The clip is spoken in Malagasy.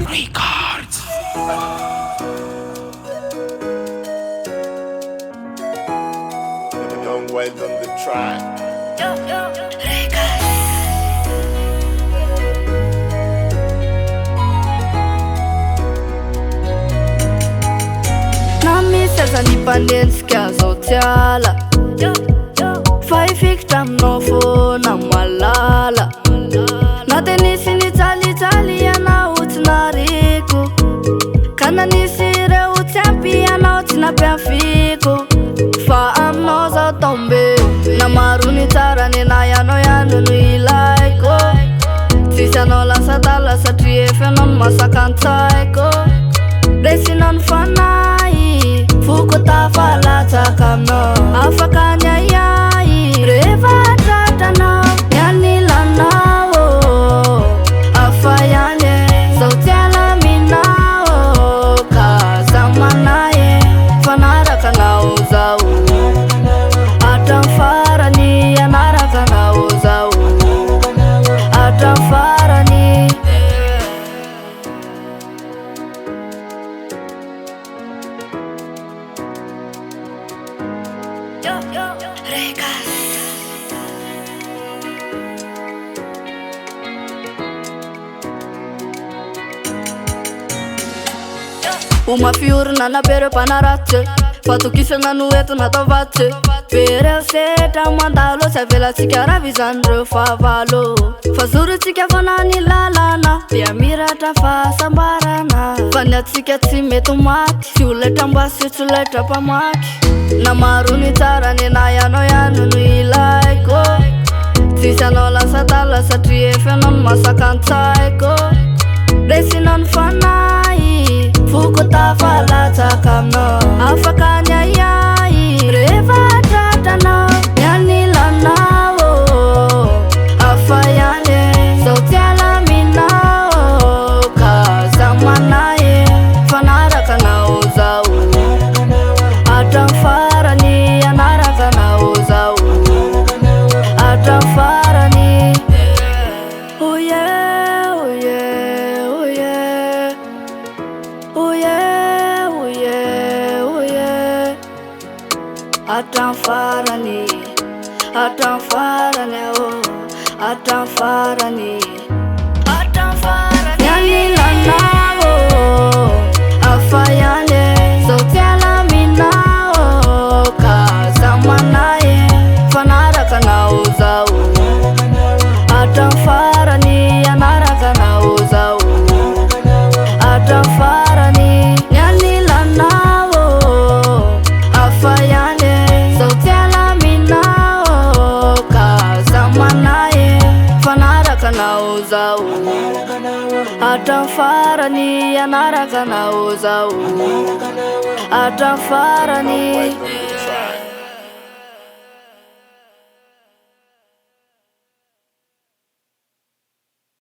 Records. Young Wild on the track. Namisasa nipanentsika zao tiala fa ifikitra aminao foana malala na de nisy nitsalitaly ianao tsy nariko ka na nisy ireo tsy ampy ianao tsy nampiafiko fa aminao zao tombe na maro ny tsara nena ianao ihany no ilaiko tsisy anao lasa tala satria efa ianao no masaka an-tsaiko resinao ny fanahy foko tafalatsaka aminao afaka ny aiai rehefa tratranao ianilanao afa ihany zao tsy alaminao ka za manahy fanaraka anao zao hatraminy farany anaraka anao zao hatraminy farany Umafiorina na bereo mpanaratsy fatokisana no entina tavatsy bereo setra mandalo tsy avelatsika ravy zany reo fahavalo fa zorotsika fana ny lalana dia miratra fahasambarana fa ny atsika tsy mety maty tsy oletra mbasy tsy oletra mpamaky na maro ny tsara nena ianao ihany no ilaiko tsisy anao lasa tala satria efa ianao no masaka an-tsaiko resinao ny fanahy foko tafalatsaka aminao afaka ny aiai rehefa tratranao ianilanao afa ihany zao tsy alaminao ka za manahy fanaraka anao zao hatraminy farany anaraka anao zao hatraminy farany hatraminy farany hatraminy farany hatraminy farany hatraminy farany ianilanao afa ihany zao tsy alaminao ka za manahy fanaraka anao zao hatraminy farany anaraka anao zao hatraminy farany ianilanao afa ihany zao tsy alaminao ka za manahy fanaraka anao zao hatraminy farany anaraka anao zao hatraminy farany